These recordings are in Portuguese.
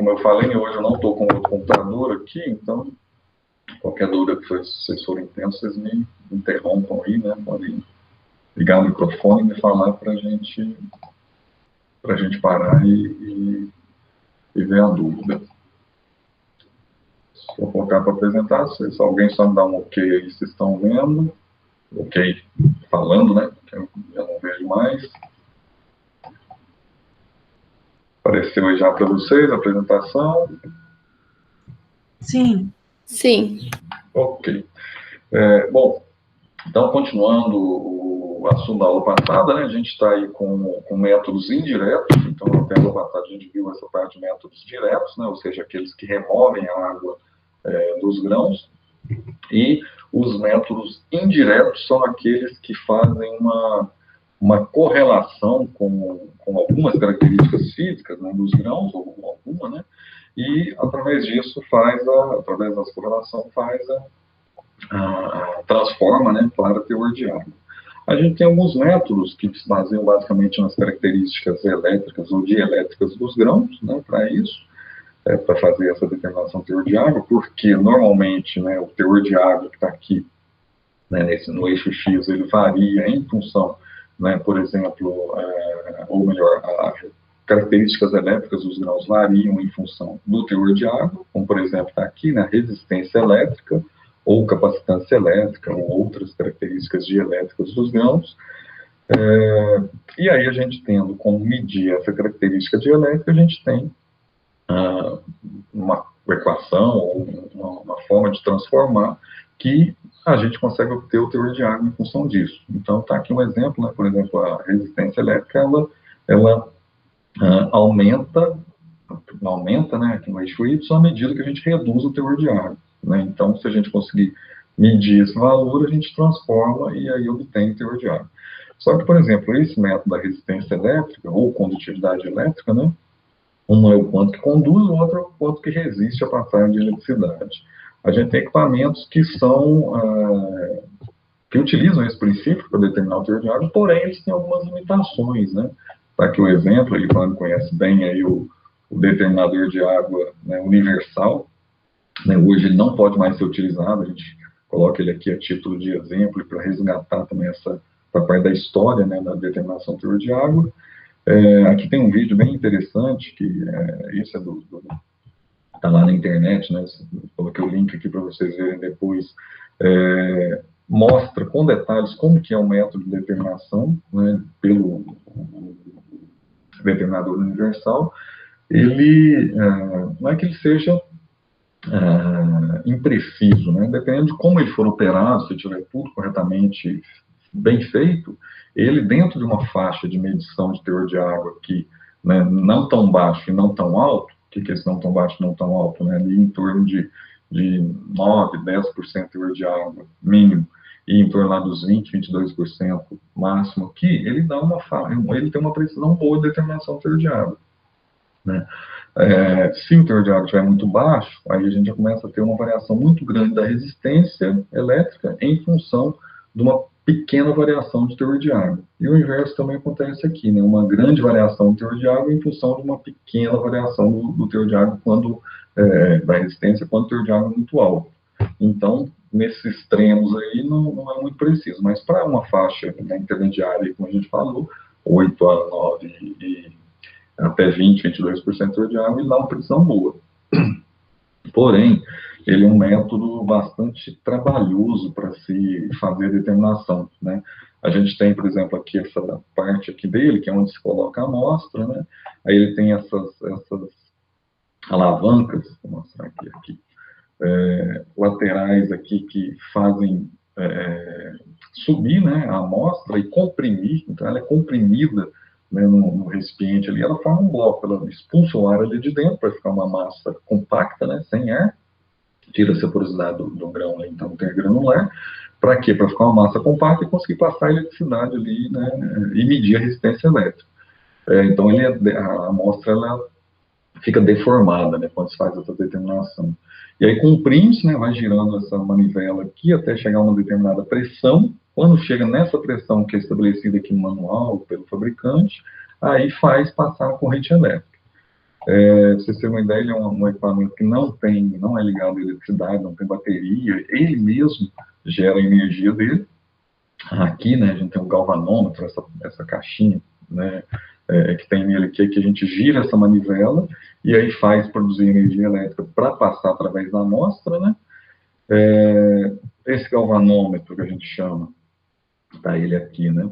como eu falei, hoje eu não estou com o computador aqui, então qualquer dúvida que vocês forem tendo, vocês me interrompam aí, né? Podem ligar o microfone e me falar para a gente parar e ver a dúvida. Vou colocar para apresentar, se alguém só me dá um ok aí, vocês estão vendo. Ok, falando, né? Eu não vejo mais. Apareceu aí já para vocês a apresentação? Sim. Sim. Ok. Bom, então, continuando o assunto da aula passada, né, a gente está aí com métodos indiretos. Então, até a aula passada a gente viu essa parte de métodos diretos, né, ou seja, aqueles que removem a água dos grãos. E os métodos indiretos são aqueles que fazem uma correlação com algumas características físicas, né, dos grãos, ou alguma, né, e através disso através dessa correlação transforma, né, para teor de água. A gente tem alguns métodos que se baseiam basicamente nas características elétricas ou dielétricas dos grãos, né, para isso, para fazer essa determinação do teor de água, porque normalmente, né, o teor de água que está aqui, né, no eixo X, ele varia em função, né, por exemplo, ou melhor, as características elétricas dos grãos variam em função do teor de água, como por exemplo está aqui, né, resistência elétrica, ou capacitância elétrica, ou outras características dielétricas dos grãos. E aí a gente tendo como medir essa característica dielétrica, a gente tem uma equação, ou uma forma de transformar, que a gente consegue obter o teor de água em função disso. Então, está aqui um exemplo, né? Por exemplo, a resistência elétrica, ela aumenta, né, aqui no eixo Y, à medida que a gente reduz o teor de água, né? Então, se a gente conseguir medir esse valor, a gente transforma e aí obtém o teor de água. Só que, por exemplo, esse método da resistência elétrica, ou condutividade elétrica, né, um é o quanto que conduz, o outro é o quanto que resiste à passagem de eletricidade. A gente tem equipamentos que que utilizam esse princípio para determinar o teor de água, porém eles têm algumas limitações, né? Tá aqui o exemplo, aí, quando conhece bem aí o determinador de água, né, universal, né, hoje ele não pode mais ser utilizado, a gente coloca ele aqui a título de exemplo e para resgatar também essa parte da história, né, da determinação do teor de água. Aqui tem um vídeo bem interessante, que esse tá lá na internet, né, coloquei o link aqui para vocês verem depois, mostra com detalhes como que é o método de determinação, né, pelo determinador universal. Ele, não é que ele seja impreciso, né, dependendo de como ele for operado, se tiver tudo corretamente bem feito, ele dentro de uma faixa de medição de teor de água que, né, não tão baixo e não tão alto, o que é esse não tão baixo e não tão alto, né, ali em torno de 9, 10% de teor de água mínimo, e em torno lá dos 20, 22% máximo aqui, ele tem uma precisão boa de determinação do teor de água, né. Se o teor de água estiver muito baixo, aí a gente já começa a ter uma variação muito grande da resistência elétrica em função de uma pequena variação de teor de água. E o inverso também acontece aqui, né? Uma grande variação do teor de água em função de uma pequena variação do teor de água da resistência quando o teor de água é muito alto. Então, nesses extremos aí não é muito preciso, mas para uma faixa, né, intermediária, como a gente falou, 8 a 9 e até 20, 22% de água, ele dá uma precisão boa. Porém, ele é um método bastante trabalhoso para se fazer a determinação, né? A gente tem, por exemplo, aqui essa parte aqui dele, que é onde se coloca a amostra, né? Aí ele tem essas alavancas, vou mostrar aqui, laterais aqui que fazem subir, né, a amostra e comprimir. Então ela é comprimida, né, no recipiente ali, ela forma um bloco, ela expulsa o ar ali de dentro para ficar uma massa compacta, né, sem ar, tira-se a porosidade do grão, né, então tem granular. Para quê? Para ficar uma massa compacta e conseguir passar a eletricidade ali, né, e medir a resistência elétrica. Então a amostra ela fica deformada, né, quando se faz essa determinação. E aí, com o príncipe, né, vai girando essa manivela aqui até chegar a uma determinada pressão. Quando chega nessa pressão que é estabelecida aqui no manual pelo fabricante, aí faz passar a corrente elétrica. Pra vocês terem uma ideia, ele é um equipamento que não é ligado à eletricidade, não tem bateria, ele mesmo gera a energia dele. Aqui, né, a gente tem um galvanômetro, essa caixinha, né, que tem nele aqui, que a gente gira essa manivela e aí faz produzir energia elétrica para passar através da amostra, né. Esse galvanômetro que a gente chama, tá ele aqui, né,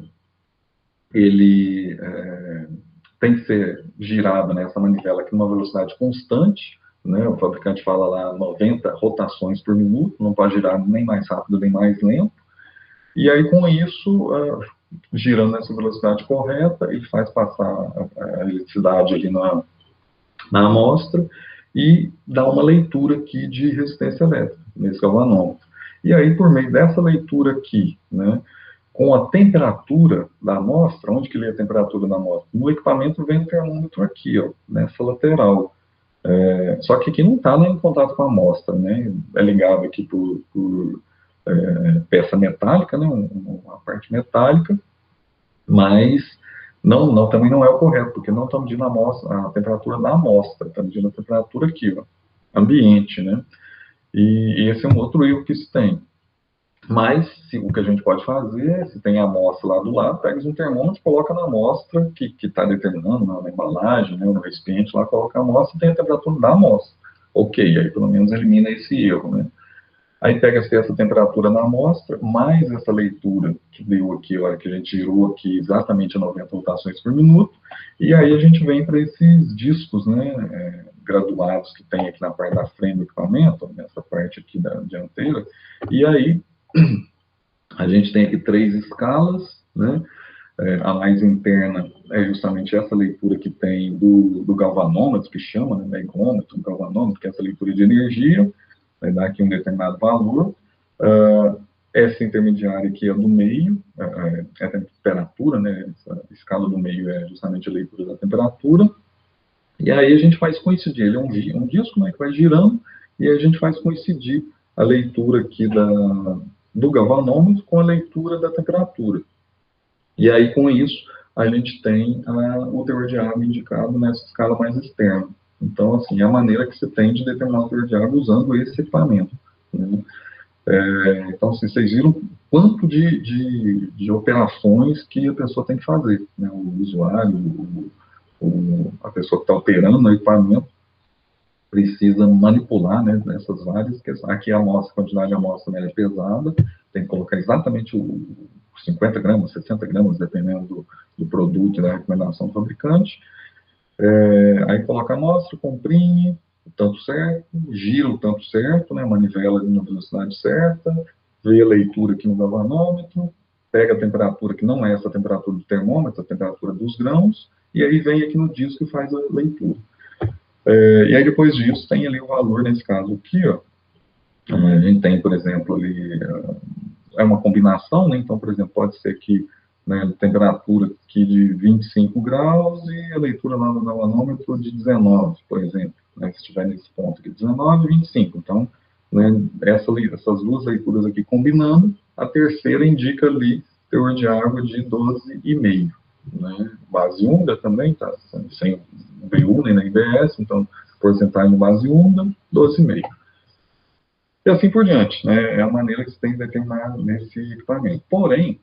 ele tem que ser girado nessa manivela aqui numa velocidade constante, né, o fabricante fala lá 90 rotações por minuto, não pode girar nem mais rápido nem mais lento, e aí com isso, girando nessa velocidade correta, ele faz passar a eletricidade ali na amostra e dá uma leitura aqui de resistência elétrica, nesse galvanômetro. E aí, por meio dessa leitura aqui, né, com a temperatura da amostra, onde que lê a temperatura da amostra? No equipamento vem um termômetro aqui, ó, nessa lateral. Só que aqui não está em contato com a amostra, né? É ligado aqui por peça metálica, né? Uma parte metálica, mas também não é o correto, porque não está medindo a temperatura da amostra, está medindo a temperatura aqui, ó, ambiente, né? E esse é um outro erro que se tem. Mas o que a gente pode fazer, se tem a amostra lá do lado, pega um termômetro, coloca na amostra que está determinando, na embalagem, né, no recipiente, lá coloca a amostra e tem a temperatura da amostra. Ok, aí pelo menos elimina esse erro, né? Aí pega-se essa temperatura na amostra, mais essa leitura que deu aqui, a hora que a gente girou aqui exatamente a 90 rotações por minuto, e aí a gente vem para esses discos, né, graduados que tem aqui na parte da frente do equipamento, nessa parte aqui da dianteira, e aí a gente tem aqui 3 escalas, né, a mais interna é justamente essa leitura que tem do galvanômetro, que chama, né, megômetro, galvanômetro, que é essa leitura de energia, vai dar aqui um determinado valor. Essa intermediária aqui é do meio, é a temperatura, né? Essa escala do meio é justamente a leitura da temperatura. E aí a gente faz coincidir, ele é um disco, né, que vai girando, e a gente faz coincidir a leitura aqui do galvanômetro com a leitura da temperatura. E aí, com isso, a gente tem o teor de água indicado nessa escala mais externa. Então, assim, é a maneira que se tem de determinar o teor de água usando esse equipamento, né? Então, assim, vocês viram quanto de operações que a pessoa tem que fazer, né? O usuário, a pessoa que está operando o equipamento, precisa manipular, né, essas várias questões. Aqui a amostra, a quantidade de amostra, né, é pesada, tem que colocar exatamente 50 gramas, 60 gramas, dependendo do produto e da recomendação do fabricante. Aí coloca a amostra, comprime o tanto certo, gira o tanto certo, né, manivela na velocidade certa, vê a leitura aqui no galvanômetro, pega a temperatura, que não é essa temperatura do termômetro, a temperatura dos grãos, e aí vem aqui no disco e faz a leitura. E aí depois disso tem ali o valor, nesse caso aqui, ó, a gente tem, por exemplo, ali, é uma combinação, né? Então, por exemplo, pode ser que, né, temperatura aqui de 25 graus e a leitura lá no galvanômetro de 19, por exemplo, né, se estiver nesse ponto aqui, 19 e 25. Então, né, essas duas leituras aqui combinando, a terceira indica ali teor de água de 12,5. Né? Base úmida também, tá? Sem BU nem na IBS, então porcentagem de base úmida, 12,5. E assim por diante, né? É a maneira que se tem de determinar nesse equipamento. Porém,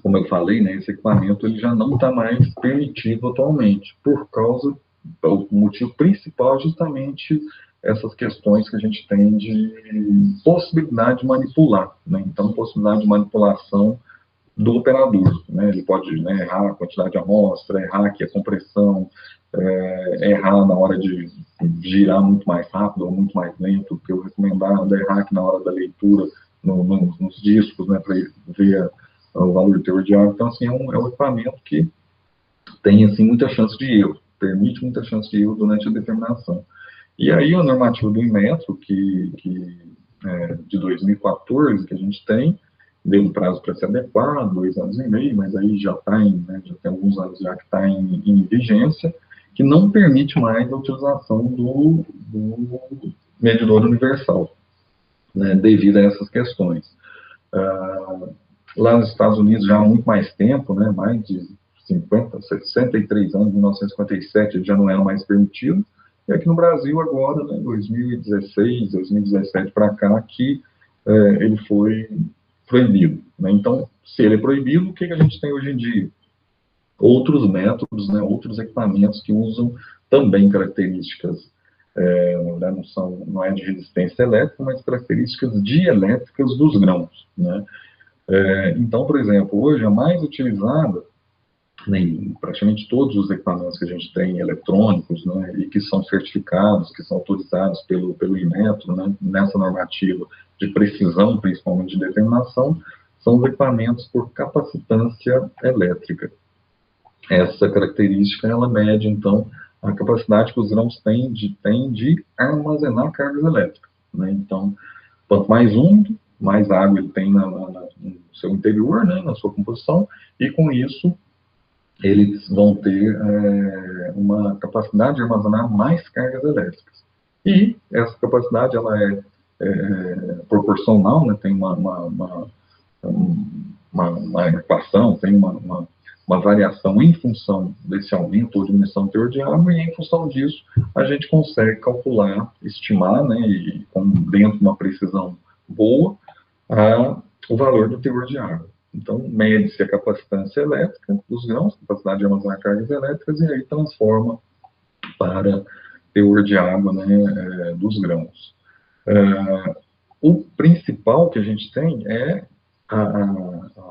como eu falei, né, esse equipamento ele já não está mais permitido atualmente, por causa, o motivo principal é justamente essas questões que a gente tem de possibilidade de manipular, né? Então, possibilidade de manipulação do operador, né? Ele pode, né, errar a quantidade de amostra, errar aqui a compressão, errar na hora de girar muito mais rápido ou muito mais lento, que eu recomendado é errar aqui na hora da leitura nos discos, né, para ver o valor de teor de água. Então, assim, é um equipamento que tem, assim, muita chance de erro, permite muita chance de erro durante a determinação. E aí, a normativa do Inmetro, de 2014, que a gente tem, deu um prazo para se adequar, 2 anos e meio, mas aí já está né, já tem alguns anos já que está em vigência, que não permite mais a utilização do medidor universal, né, devido a essas questões. Lá nos Estados Unidos já há muito mais tempo, né, mais de 63 anos, 1957, já não eram mais permitidos, e aqui no Brasil agora, né, 2016, 2017 para cá, que ele foi proibido. Né? Então, se ele é proibido, o que a gente tem hoje em dia? Outros métodos, né, outros equipamentos que usam também características, não é de resistência elétrica, mas características dielétricas dos grãos. Né? Então, por exemplo, hoje a mais utilizada, em praticamente todos os equipamentos que a gente tem eletrônicos, né, e que são certificados, que são autorizados pelo Inmetro, né, nessa normativa de precisão, principalmente de determinação, são os equipamentos por capacitância elétrica. Essa característica, ela mede, então, a capacidade que os grãos têm de armazenar cargas elétricas. Né? Então, quanto mais úmido, mais água ele tem no seu interior, né, na sua composição, e com isso eles vão ter uma capacidade de armazenar mais cargas elétricas. E essa capacidade ela é proporcional, né, tem uma equação, tem uma variação em função desse aumento ou diminuição do teor de água, e em função disso a gente consegue calcular, estimar, né, e dentro de uma precisão boa, o valor do teor de água. Então, mede-se a capacitância elétrica dos grãos, capacidade de armazenar cargas elétricas, e aí transforma para teor de água, né, dos grãos. O principal que a gente tem é a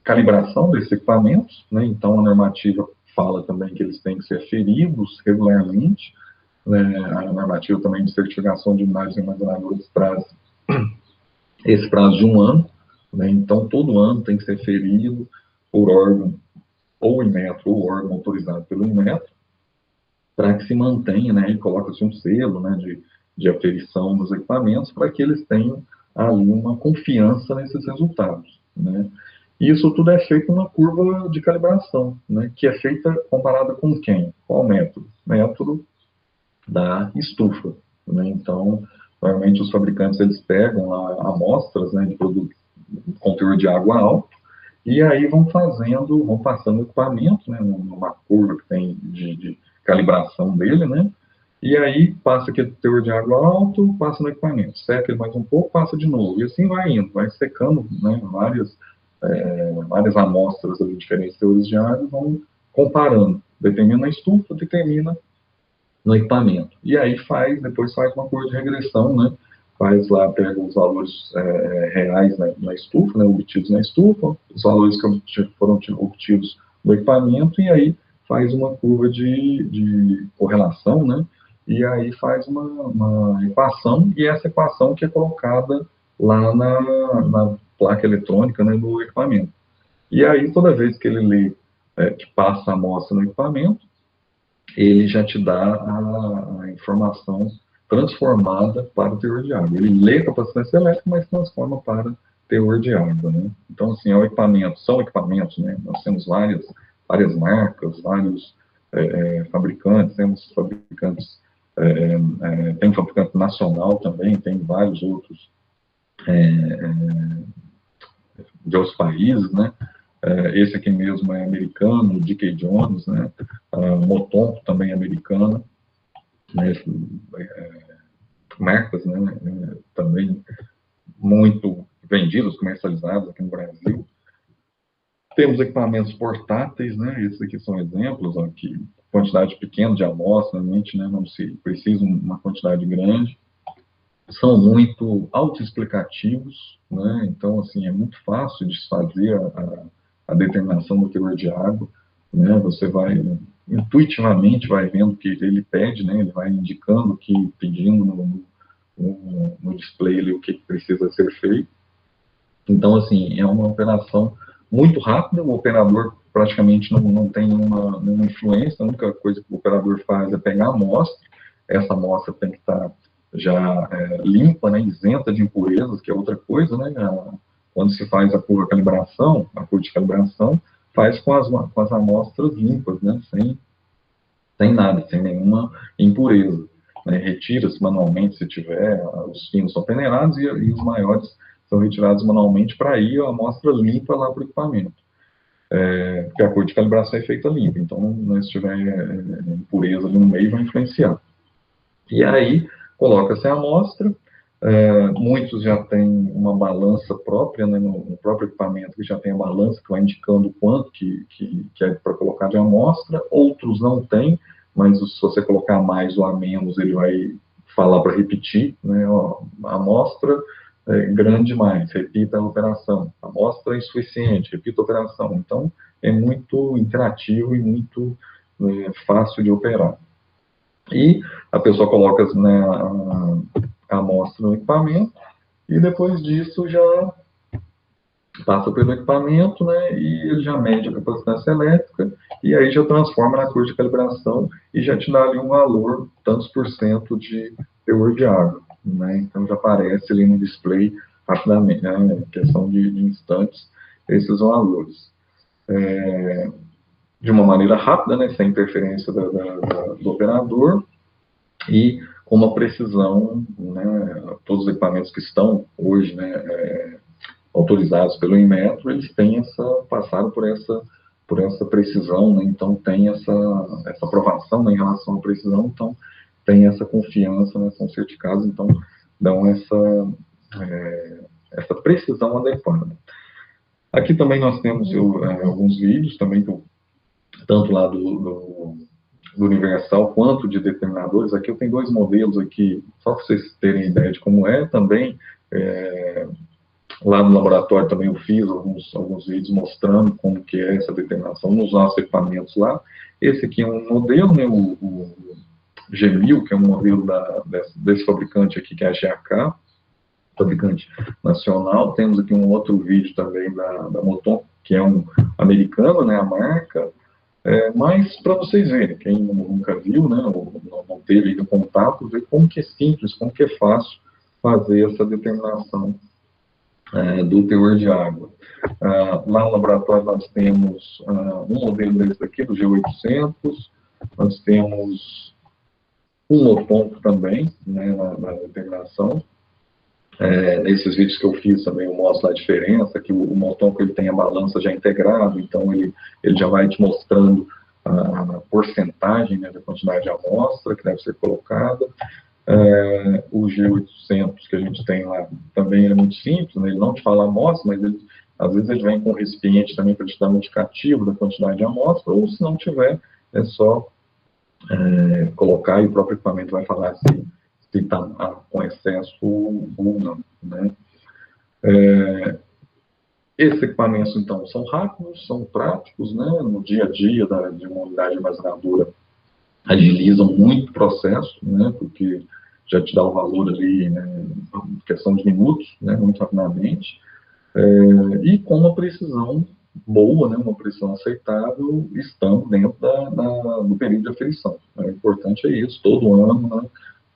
calibração desses equipamentos, né? Então a normativa fala também que eles têm que ser aferidos regularmente, né? A normativa também de certificação de unidades armazenadoras traz esse prazo de 1 ano, né? Então todo ano tem que ser ferido por órgão, ou Inmetro, ou órgão autorizado pelo Inmetro, para que se mantenha, né, e coloca-se um selo, né, de aferição nos equipamentos, para que eles tenham ali uma confiança nesses resultados, né. E isso tudo é feito numa curva de calibração, né, que é feita comparada com quem? Qual método? Método da estufa, né. Então, normalmente os fabricantes eles pegam lá amostras, né, de produtos com teor de água alto, e aí vão passando o equipamento, né, numa curva que tem de calibração dele, né, e aí passa aquele teor de água alto, passa no equipamento, seca ele mais um pouco, passa de novo, e assim vai indo, vai secando, né, várias amostras de diferentes teores de água, vão comparando, determina na estufa, determina no equipamento, e aí depois faz uma curva de regressão, né, faz lá, pega os valores reais na estufa, né, obtidos na estufa, os valores que foram obtidos no equipamento, e aí faz uma curva de correlação, né, e aí faz uma equação, e essa equação que é colocada lá na placa eletrônica, né, do equipamento. E aí, toda vez que ele lê, que passa a amostra no equipamento, ele já te dá a informação transformada para o teor de água. Ele lê a capacitância elétrica, mas transforma para teor de água, né? Então, assim, são equipamentos, né? Nós temos várias marcas, vários fabricantes, temos fabricantes, tem um fabricante nacional também, tem vários outros de outros países, né? Esse aqui mesmo é americano, D.K. Jones, né? Moton também é americana, né? Marcas, né? Também muito vendidos, comercializados aqui no Brasil. Temos equipamentos portáteis, né? Esses aqui são exemplos, ó, que quantidade pequena de amostra, realmente, né? Não se precisa uma quantidade grande. São muito autoexplicativos, né? Então, assim, é muito fácil de fazer a determinação do teor de água, né? Você intuitivamente vai vendo o que ele pede, né? Ele vai indicando pedindo no display ali o que precisa ser feito. Então, assim, é uma operação muito rápida, o operador praticamente não tem nenhuma influência, a única coisa que o operador faz é pegar a amostra, essa amostra tem que estar já limpa, né, isenta de impurezas, que é outra coisa, né, quando se faz a curva de calibração, faz com as amostras limpas, né, sem nada, sem nenhuma impureza, né, retira-se manualmente se tiver, os finos são peneirados e os maiores são retirados manualmente para ir a amostra limpa lá para o equipamento. porque a curva de calibração é feita limpa, então se tiver impureza ali no meio, vai influenciar. E aí, coloca-se a amostra, muitos já têm uma balança própria, né, no próprio equipamento, que já tem a balança que vai indicando o quanto que é para colocar de amostra, outros não têm, mas se você colocar mais ou a menos, ele vai falar para repetir, né, ó, a amostra grande mais, repita a operação, a amostra é insuficiente, repita a operação. Então, é muito interativo e muito fácil de operar. E a pessoa coloca, né, a amostra no equipamento, e depois disso já passa pelo equipamento, né, e ele já mede a capacitância elétrica, e aí já transforma na curva de calibração, e já te dá ali um valor, tantos por cento de teor de água, né, então já aparece ali no display rapidamente, né, questão de instantes, esses valores. De uma maneira rápida, né, sem interferência do operador, e com uma precisão, né, todos os equipamentos que estão hoje, né, autorizados pelo Inmetro, eles têm passaram por essa precisão, né, então tem essa aprovação, né, em relação à precisão, então tem essa confiança, né, são certificados, então dão essa precisão adequada. Aqui também nós temos alguns vídeos também, tanto lá do Universal quanto de determinadores. Aqui eu tenho dois modelos aqui, só para vocês terem ideia de como é. Também, lá no laboratório também eu fiz alguns vídeos mostrando como que é essa determinação nos nossos equipamentos lá. Esse aqui é um modelo, né, o G1000, que é um modelo desse fabricante aqui, que é a GAK, fabricante nacional. Temos aqui um outro vídeo também da Moton, que é um americano, né, a marca. Mas para vocês verem, quem nunca viu, né, ou não teve ainda contato, ver como que é simples, como que é fácil fazer essa determinação do teor de água. Lá no laboratório nós temos um modelo desse daqui, do G800, nós temos um Moton também, né, na determinação. Nesses vídeos que eu fiz também eu mostro a diferença, que o Moton ele tem a balança já integrado, então ele já vai te mostrando a porcentagem, né, da quantidade de amostra que deve ser colocada. O G800 que a gente tem lá também é muito simples, né, ele não te fala a amostra, mas às vezes ele vem com um recipiente também para te dar um indicativo da quantidade de amostra, ou se não tiver, é só colocar e o próprio equipamento vai falar se está com excesso ou não, né? Esses equipamentos, então, são rápidos, são práticos, né? No dia a dia de uma unidade armazenadora, agilizam muito o processo, né? Porque já te dá o valor ali, né? Questão de minutos, né? Muito rapidamente, e com uma precisão boa, né? Uma precisão aceitável, estando dentro do período de aferição. O importante é isso, todo ano, né?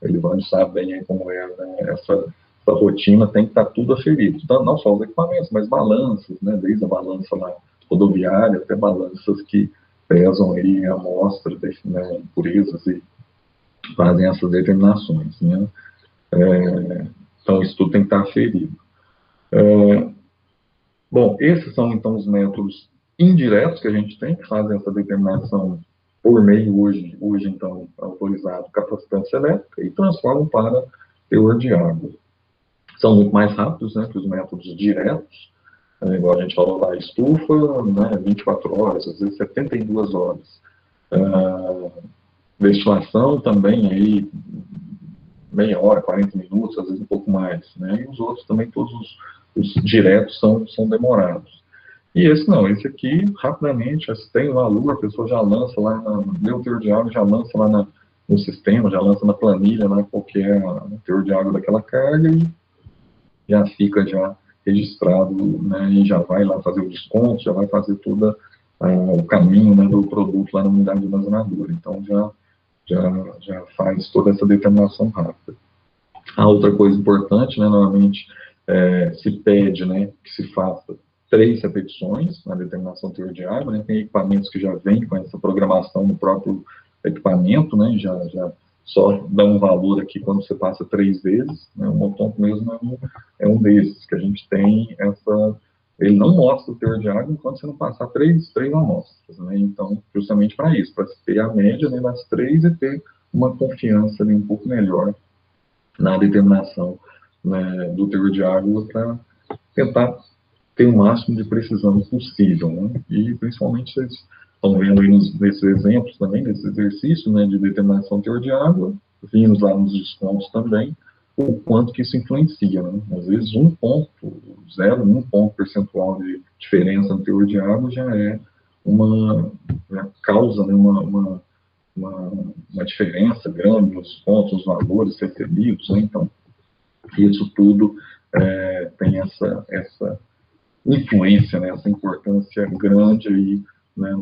Ele vai saber bem como é, né, essa rotina, tem que estar tudo aferido. Então, não só os equipamentos, mas balanças, né, desde a balança lá rodoviária até balanças que pesam aí a amostra, né, impurezas e fazem essas determinações, né. Então, isso tudo tem que estar aferido. Bom, esses são, então, os métodos indiretos que a gente tem, que fazem essa determinação por meio, hoje então, autorizado, capacitância elétrica, e transformam para teor de água. São muito mais rápidos, né, que os métodos diretos, igual a gente falou lá, estufa, né, 24 horas, às vezes 72 horas. Destilação também, aí, meia hora, 40 minutos, às vezes um pouco mais, né, e os outros também, todos os diretos são demorados. E esse não, esse aqui, rapidamente, se tem valor, a pessoa já lança lá, deu o teor de água, já lança lá no sistema, já lança na planilha, né, qual que é o teor de água daquela carga, e já fica já registrado, né, e já vai lá fazer o desconto, já vai fazer todo o caminho, né, do produto lá na unidade armazenadora. Então, já faz toda essa determinação rápida. A outra coisa importante, né, normalmente se pede, né, que se faça 3 repetições na determinação teor de água, né? Tem equipamentos que já vêm com essa programação no próprio equipamento, né? Já só dá um valor aqui quando você passa 3 vezes, né? O Moton mesmo é um desses, que a gente tem ele não mostra o teor de água enquanto você não passar três amostras, né? Então, justamente para isso, para ter a média, né, das três e ter uma confiança ali um pouco melhor na determinação, né, do teor de água para tentar ter o máximo de precisão possível, né? E principalmente vocês estão vendo aí nesses exemplos também, nesse exercício, né, de determinação de teor de água, vimos lá nos descontos também, o quanto que isso influencia, né? Às vezes 1 ponto percentual de diferença no teor de água já causa, né, uma diferença grande nos pontos, nos valores recebidos, né? Então, isso tudo tem essa influência, né, essa importância grande aí, né,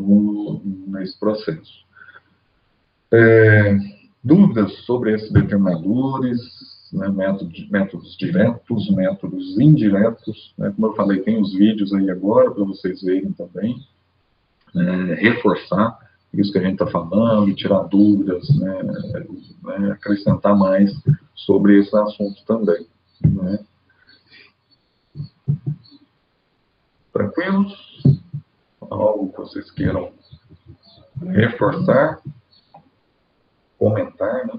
nesse processo. Dúvidas sobre esses determinadores, né, métodos diretos, métodos indiretos, né, como eu falei, tem os vídeos aí agora para vocês verem também, reforçar isso que a gente está falando, tirar dúvidas, acrescentar mais sobre esse assunto também, né. Tranquilos? Algo que vocês queiram reforçar, comentar, né?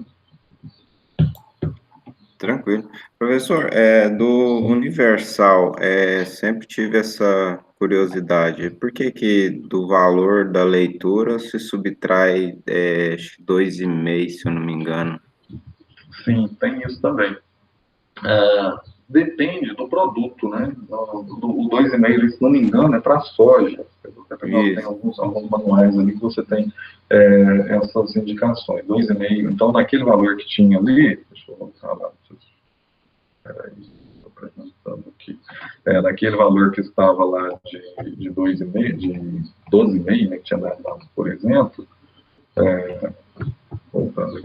Tranquilo. Professor, do Universal, sempre tive essa curiosidade. Por que do valor da leitura se subtrai 2,5, se eu não me engano? Sim, tem isso também. Depende do produto, né? O 2,5, se não me engano, é para soja. Tem alguns manuais ali que você tem essas indicações. 2,5. Então, naquele valor que tinha ali, deixa eu voltar lá. Peraí, estou apresentando aqui. Naquele valor que estava lá de 2,5, de 12,5, né, que tinha dado lá, por exemplo, voltando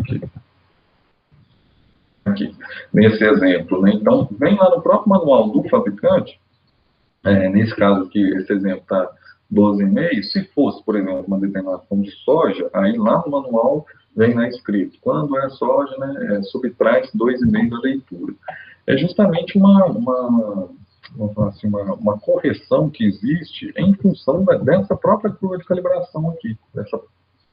aqui, nesse exemplo, né? Então, vem lá no próprio manual do fabricante, nesse caso aqui, esse exemplo está 12,5, se fosse, por exemplo, uma determinação de soja, aí lá no manual vem lá escrito, quando é soja, né, subtrai-se 2,5 da leitura. É justamente vamos falar assim, uma correção que existe em função dessa própria curva de calibração aqui,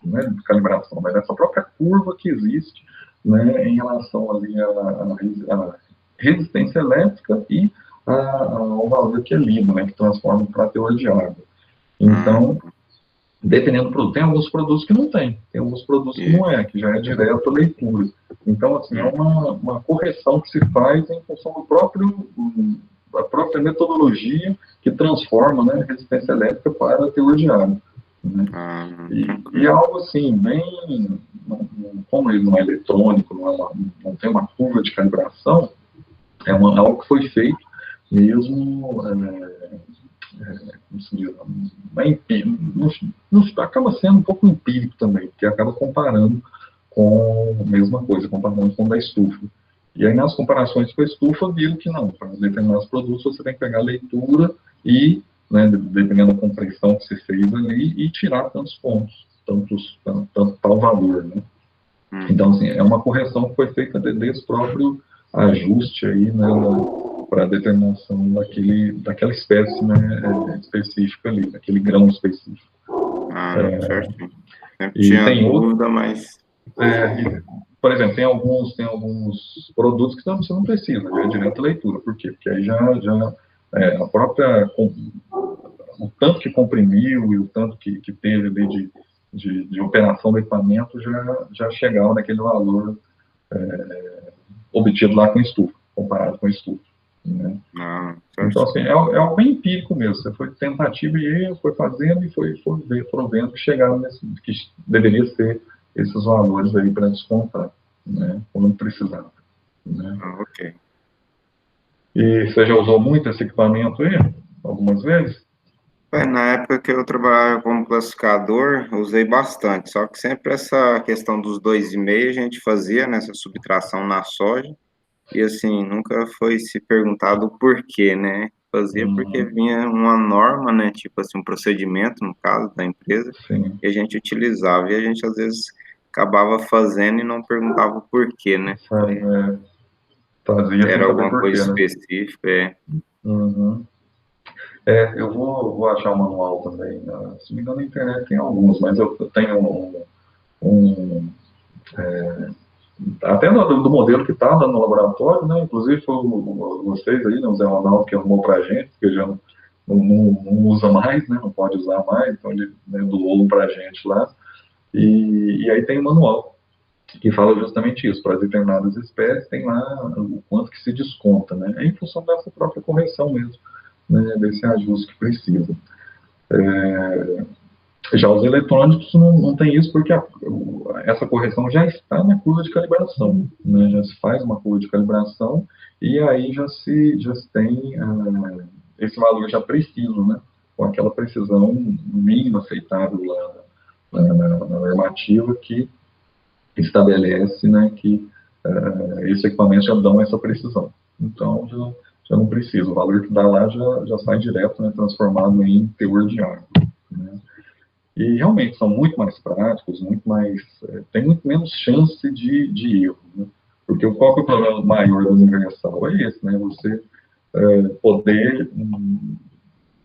não é de calibração, mas dessa própria curva que existe, né, em relação ali à resistência elétrica e ao valor que é lido, né, que transforma para teor de água. Então, dependendo do produto, tem alguns produtos que não tem alguns produtos que não que já é direto a leitura. Então, assim, é uma correção que se faz em função da própria metodologia que transforma, né, a resistência elétrica para teor de água. Né? E algo assim, bem, como ele não é eletrônico, não tem uma curva de calibração, algo que foi feito mesmo, como se diz, acaba sendo um pouco empírico também, porque acaba comparando com a mesma coisa, comparando com da estufa. E aí, nas comparações com a estufa, viram que não, para determinados produtos você tem que pegar a leitura e, né, dependendo da compressão que você fez ali, e tirar tantos pontos, tanto tal valor, né? Então, assim, é uma correção que foi feita desse próprio ajuste aí, né, para a determinação daquela espécie, né, específica ali, daquele grão específico. Certo. E tem dúvida, mas... por exemplo, tem alguns produtos que você não precisa, já é direto a leitura. Por quê? Porque aí já a própria... o tanto que comprimiu e o tanto que teve ali de operação do equipamento já chegava naquele valor obtido lá com estufa, comparado com estufa. Né? Então, assim, é algo bem empírico mesmo. Você foi tentativa e erro, foi fazendo e foram vendo que chegaram que deveria ser esses valores aí para descontar, né? Quando não precisava. Né? Ok. E você já usou muito esse equipamento aí? Algumas vezes? Na época que eu trabalhava como classificador, usei bastante, só que sempre essa questão dos 2,5 a gente fazia nessa subtração na soja, e assim, nunca foi se perguntado o porquê, né? Fazia porque vinha uma norma, né? Tipo assim, um procedimento, no caso, da empresa, Sim. que a gente utilizava, e a gente às vezes acabava fazendo e não perguntava o porquê, né? Fazia Era sem saber alguma porquê, coisa né? específica, Uhum. Eu vou achar o manual também. Se não me engano, na internet tem alguns, mas eu tenho um até do modelo que está no laboratório, né? Inclusive foi vocês aí, né, o Zé Ronaldo, que arrumou para a gente, porque já não usa mais, né? Não pode usar mais, então ele, né, doou um para a gente lá. E aí tem o manual, que fala justamente isso. Para determinadas espécies, tem lá o quanto que se desconta, né? É em função dessa própria correção mesmo, né? Desse ajuste que precisa. Já os eletrônicos não tem isso porque essa correção já está na curva de calibração, né? Já se faz uma curva de calibração e aí já se tem esse valor já preciso, né? Com aquela precisão mínima aceitável lá na normativa que estabelece, né, que esses equipamentos já dão essa precisão. Então, já não precisa. O valor que dá lá já sai direto, né, transformado em teor de água. Né? E realmente são muito mais práticos, muito mais, tem muito menos chance de erro, né? Porque qual que é o problema maior da universal? É esse, né? Você poder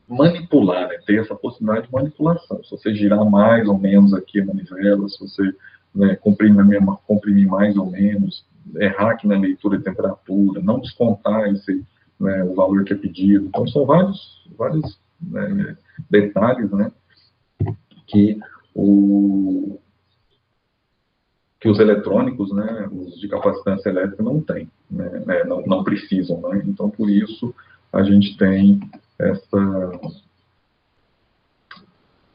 manipular, né? Ter essa possibilidade de manipulação. Se você girar mais ou menos aqui a manivela, se você, né, comprimir mais ou menos, errar aqui na leitura de temperatura, não descontar esse, né, o valor que é pedido. Então, são vários né, detalhes, né, que, que os eletrônicos, né, os de capacitância elétrica não têm, né, não precisam. Né? Então, por isso, a gente tem essa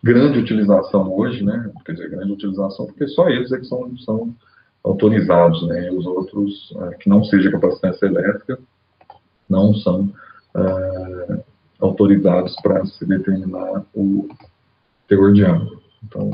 grande utilização hoje, né? Quer dizer, grande utilização, porque só eles é que são autorizados, né? Os outros, que não seja capacitância elétrica, não são autorizados para se determinar o teor de água. Então,